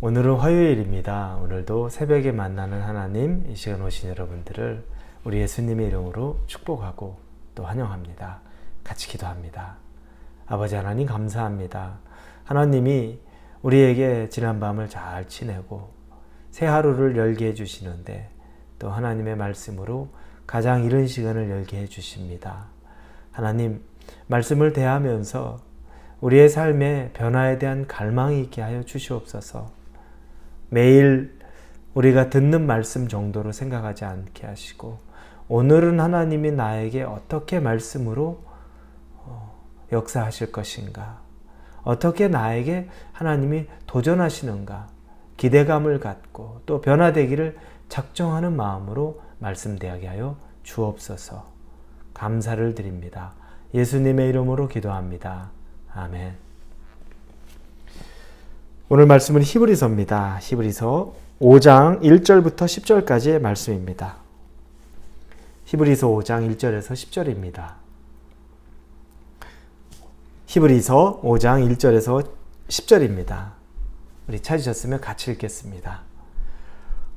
오늘은 화요일입니다. 오늘도 새벽에 만나는 하나님, 이 시간 오신 여러분들을 우리 예수님의 이름으로 축복하고 또 환영합니다. 같이 기도합니다. 아버지 하나님 감사합니다. 하나님이 우리에게 지난 밤을 잘 지내고 새 하루를 열게 해주시는데 또 하나님의 말씀으로 가장 이른 시간을 열게 해주십니다. 하나님, 말씀을 대하면서 우리의 삶의 변화에 대한 갈망이 있게 하여 주시옵소서. 매일 우리가 듣는 말씀 정도로 생각하지 않게 하시고 오늘은 하나님이 나에게 어떻게 말씀으로 역사하실 것인가, 어떻게 나에게 하나님이 도전하시는가 기대감을 갖고 또 변화되기를 작정하는 마음으로 말씀대하게 하여 주옵소서. 감사를 드립니다. 예수님의 이름으로 기도합니다. 아멘. 오늘 말씀은 히브리서입니다. 히브리서 5장 1절부터 10절까지의 말씀입니다. 히브리서 5장 1절에서 10절입니다. 히브리서 5장 1절에서 10절입니다. 우리 찾으셨으면 같이 읽겠습니다.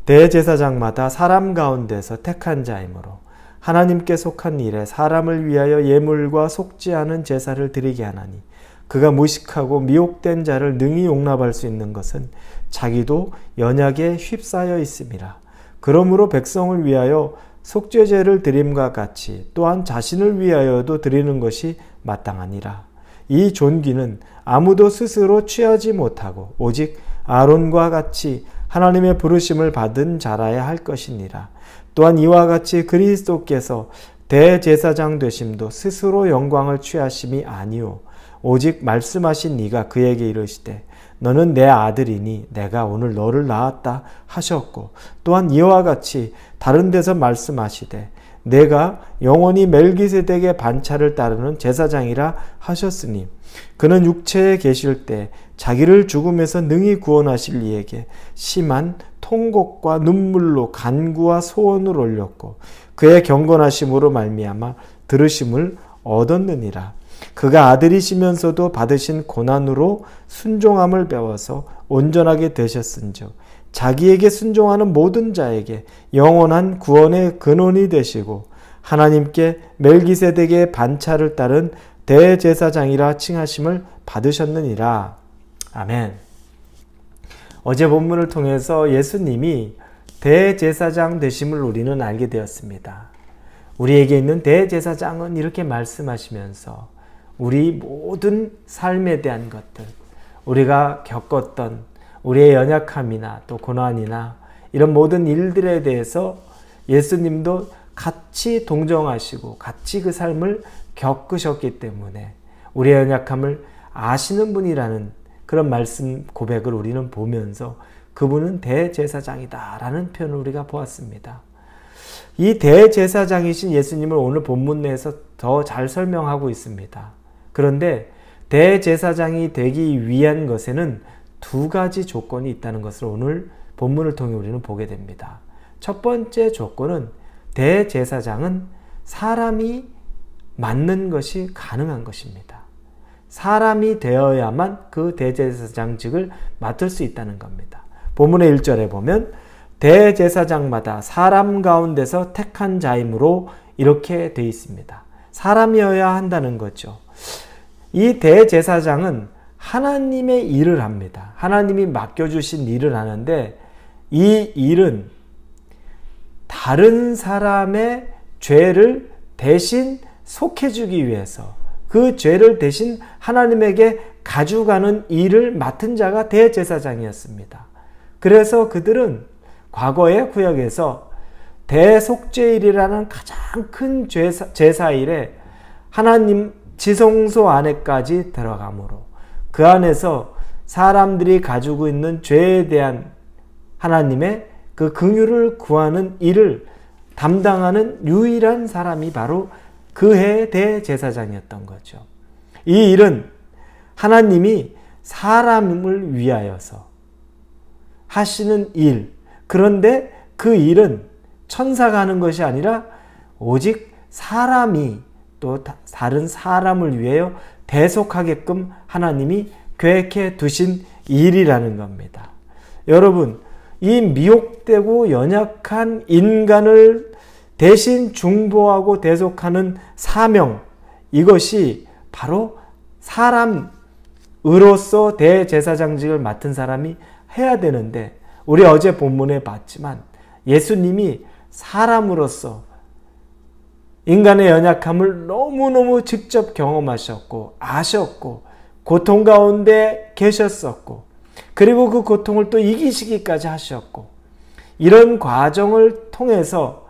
대제사장마다 사람 가운데서 택한 자이므로 하나님께 속한 일에 사람을 위하여 예물과 속지 않은 제사를 드리게 하나니 그가 무식하고 미혹된 자를 능히 용납할 수 있는 것은 자기도 연약에 휩싸여 있음이라. 그러므로 백성을 위하여 속죄제를 드림과 같이 또한 자신을 위하여도 드리는 것이 마땅하니라. 이 존귀는 아무도 스스로 취하지 못하고 오직 아론과 같이 하나님의 부르심을 받은 자라야 할 것이니라. 또한 이와 같이 그리스도께서 대제사장 되심도 스스로 영광을 취하심이 아니오 오직 말씀하신 이가 그에게 이르시되 너는 내 아들이니 내가 오늘 너를 낳았다 하셨고, 또한 이와 같이 다른 데서 말씀하시되 내가 영원히 멜기세덱의 반차를 따르는 제사장이라 하셨으니 그는 육체에 계실 때 자기를 죽음에서 능히 구원하실 이에게 심한 통곡과 눈물로 간구와 소원을 올렸고 그의 경건하심으로 말미암아 들으심을 얻었느니라. 그가 아들이시면서도 받으신 고난으로 순종함을 배워서 온전하게 되셨은즉 자기에게 순종하는 모든 자에게 영원한 구원의 근원이 되시고 하나님께 멜기세덱의 반차를 따른 대제사장이라 칭하심을 받으셨느니라. 아멘. 어제 본문을 통해서 예수님이 대제사장 되심을 우리는 알게 되었습니다. 우리에게 있는 대제사장은 이렇게 말씀하시면서 우리 모든 삶에 대한 것들, 우리가 겪었던 우리의 연약함이나 또 고난이나 이런 모든 일들에 대해서 예수님도 같이 동정하시고 같이 그 삶을 겪으셨기 때문에 우리의 연약함을 아시는 분이라는 그런 말씀 고백을 우리는 보면서 그분은 대제사장이다라는 표현을 우리가 보았습니다. 이 대제사장이신 예수님을 오늘 본문 내에서 더 잘 설명하고 있습니다. 그런데 대제사장이 되기 위한 것에는 두 가지 조건이 있다는 것을 오늘 본문을 통해 우리는 보게 됩니다. 첫 번째 조건은 대제사장은 사람이 맡는 것이 가능한 것입니다. 사람이 되어야만 그 대제사장직을 맡을 수 있다는 겁니다. 본문의 1절에 보면 대제사장마다 사람 가운데서 택한 자이므로 이렇게 되어 있습니다. 사람이어야 한다는 거죠. 이 대제사장은 하나님의 일을 합니다. 하나님이 맡겨주신 일을 하는데 이 일은 다른 사람의 죄를 대신 속해주기 위해서 그 죄를 대신 하나님에게 가져가는 일을 맡은 자가 대제사장이었습니다. 그래서 그들은 과거의 구약에서 대속죄일이라는 가장 큰 제사일에 하나님 지성소 안에까지 들어가므로 그 안에서 사람들이 가지고 있는 죄에 대한 하나님의 그 긍휼을 구하는 일을 담당하는 유일한 사람이 바로 그 해의 대제사장이었던 거죠. 이 일은 하나님이 사람을 위하여서 하시는 일, 그런데 그 일은 천사가 하는 것이 아니라 오직 사람이 또 다른 사람을 위하여 대속하게끔 하나님이 계획해 두신 일이라는 겁니다. 여러분, 이 미혹되고 연약한 인간을 대신 중보하고 대속하는 사명, 이것이 바로 사람으로서 대제사장직을 맡은 사람이 해야 되는데, 우리 어제 본문에 봤지만 예수님이 사람으로서 인간의 연약함을 너무너무 직접 경험하셨고 아셨고 고통 가운데 계셨었고, 그리고 그 고통을 또 이기시기까지 하셨고, 이런 과정을 통해서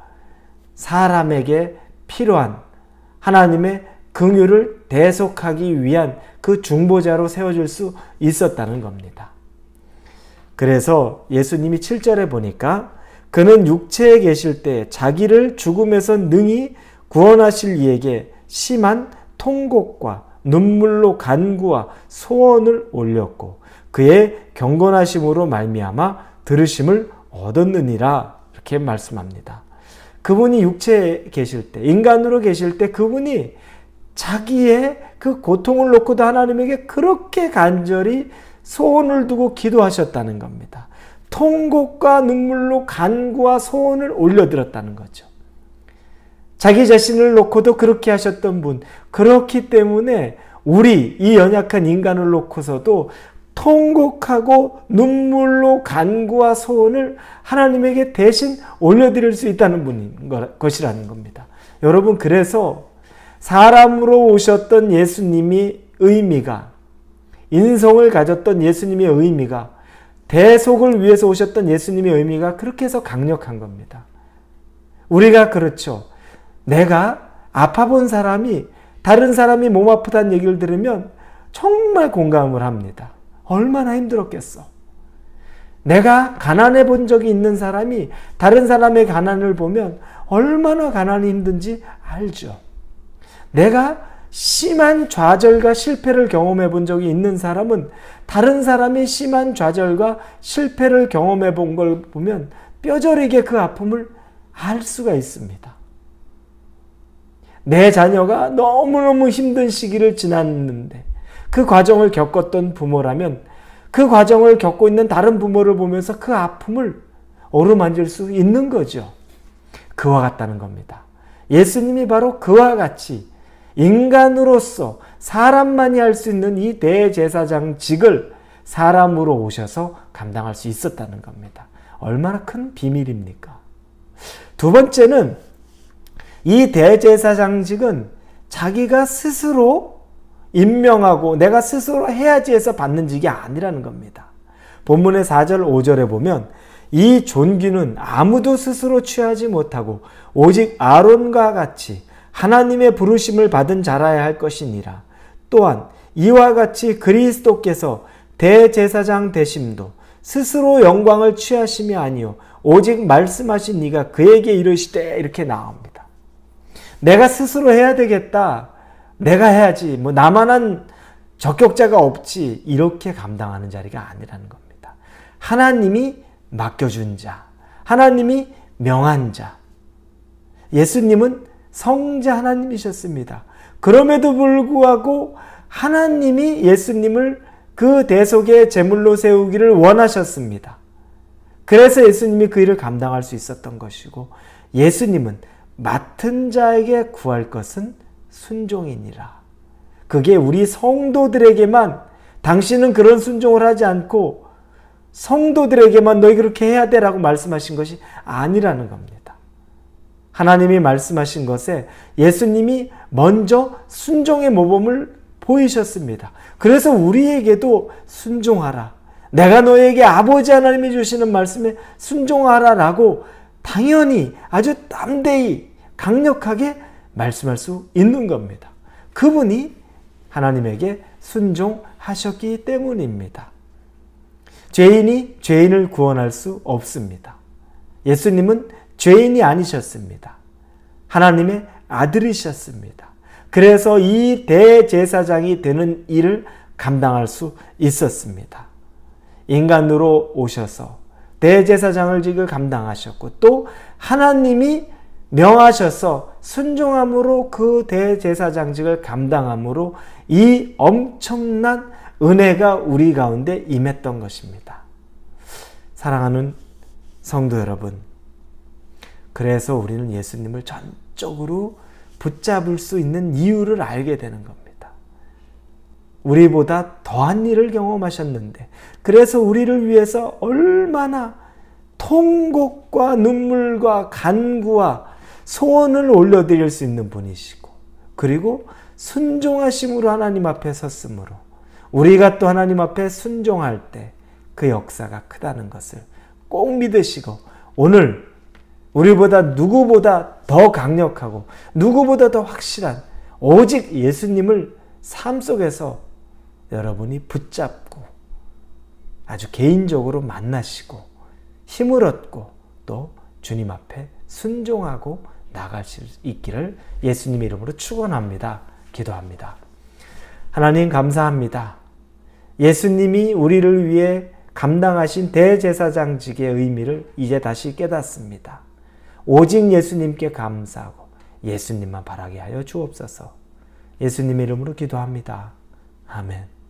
사람에게 필요한 하나님의 긍휼을 대속하기 위한 그 중보자로 세워질 수 있었다는 겁니다. 그래서 예수님이 7절에 보니까 그는 육체에 계실 때 자기를 죽음에서 능히 구원하실 이에게 심한 통곡과 눈물로 간구와 소원을 올렸고 그의 경건하심으로 말미암아 들으심을 얻었느니라, 이렇게 말씀합니다. 그분이 육체에 계실 때, 인간으로 계실 때 그분이 자기의 그 고통을 놓고도 하나님에게 그렇게 간절히 소원을 두고 기도하셨다는 겁니다. 통곡과 눈물로 간구와 소원을 올려드렸다는 거죠. 자기 자신을 놓고도 그렇게 하셨던 분, 그렇기 때문에 우리 이 연약한 인간을 놓고서도 통곡하고 눈물로 간구와 소원을 하나님에게 대신 올려드릴 수 있다는 분인 것이라는 겁니다. 여러분, 그래서 사람으로 오셨던 예수님이 의미가, 인성을 가졌던 예수님의 의미가, 대속을 위해서 오셨던 예수님의 의미가 그렇게 해서 강력한 겁니다. 우리가 그렇죠. 내가 아파본 사람이 다른 사람이 몸 아프다는 얘기를 들으면 정말 공감을 합니다. 얼마나 힘들었겠어. 내가 가난해 본 적이 있는 사람이 다른 사람의 가난을 보면 얼마나 가난이 힘든지 알죠. 내가 심한 좌절과 실패를 경험해 본 적이 있는 사람은 다른 사람이 심한 좌절과 실패를 경험해 본 걸 보면 뼈저리게 그 아픔을 알 수가 있습니다. 내 자녀가 너무너무 힘든 시기를 지났는데 그 과정을 겪었던 부모라면 그 과정을 겪고 있는 다른 부모를 보면서 그 아픔을 어루만질 수 있는 거죠. 그와 같다는 겁니다. 예수님이 바로 그와 같이 인간으로서 사람만이 할 수 있는 이 대제사장직을 사람으로 오셔서 감당할 수 있었다는 겁니다. 얼마나 큰 비밀입니까? 두 번째는 이 대제사장직은 자기가 스스로 임명하고 내가 스스로 해야지 해서 받는 직이 아니라는 겁니다. 본문의 4절 5절에 보면 이 존귀는 아무도 스스로 취하지 못하고 오직 아론과 같이 하나님의 부르심을 받은 자라야 할 것이니라. 또한 이와 같이 그리스도께서 대제사장 되심도 스스로 영광을 취하심이 아니요 오직 말씀하신 이가 그에게 이르시되, 이렇게 나옵니다. 내가 스스로 해야 되겠다, 내가 해야지, 뭐 나만한 적격자가 없지, 이렇게 감당하는 자리가 아니라는 겁니다. 하나님이 맡겨준 자, 하나님이 명한 자. 예수님은 성자 하나님이셨습니다. 그럼에도 불구하고 하나님이 예수님을 그 대속의 제물로 세우기를 원하셨습니다. 그래서 예수님이 그 일을 감당할 수 있었던 것이고, 예수님은 맡은 자에게 구할 것은 순종이니라. 그게 우리 성도들에게만, 당신은 그런 순종을 하지 않고 성도들에게만 너희 그렇게 해야 돼 라고 말씀하신 것이 아니라는 겁니다. 하나님이 말씀하신 것에 예수님이 먼저 순종의 모범을 보이셨습니다. 그래서 우리에게도 순종하라, 내가 너에게 아버지 하나님이 주시는 말씀에 순종하라 라고 당연히 아주 담대히 강력하게 말씀할 수 있는 겁니다. 그분이 하나님에게 순종하셨기 때문입니다. 죄인이 죄인을 구원할 수 없습니다. 예수님은 죄인이 아니셨습니다. 하나님의 아들이셨습니다. 그래서 이 대제사장이 되는 일을 감당할 수 있었습니다. 인간으로 오셔서 대제사장을 직을 감당하셨고, 또 하나님이 명하셔서 순종함으로 그 대제사장직을 감당함으로 이 엄청난 은혜가 우리 가운데 임했던 것입니다. 사랑하는 성도 여러분, 그래서 우리는 예수님을 전적으로 붙잡을 수 있는 이유를 알게 되는 겁니다. 우리보다 더한 일을 경험하셨는데, 그래서 우리를 위해서 얼마나 통곡과 눈물과 간구와 소원을 올려드릴 수 있는 분이시고, 그리고 순종하심으로 하나님 앞에 섰으므로 우리가 또 하나님 앞에 순종할 때 그 역사가 크다는 것을 꼭 믿으시고, 오늘 우리보다 누구보다 더 강력하고 누구보다 더 확실한 오직 예수님을 삶 속에서 여러분이 붙잡고 아주 개인적으로 만나시고 힘을 얻고 또 주님 앞에 순종하고 나갈 수 있기를 예수님의 이름으로 축원합니다. 기도합니다. 하나님 감사합니다. 예수님이 우리를 위해 감당하신 대제사장직의 의미를 이제 다시 깨닫습니다. 오직 예수님께 감사하고 예수님만 바라게 하여 주옵소서. 예수님의 이름으로 기도합니다. 아멘.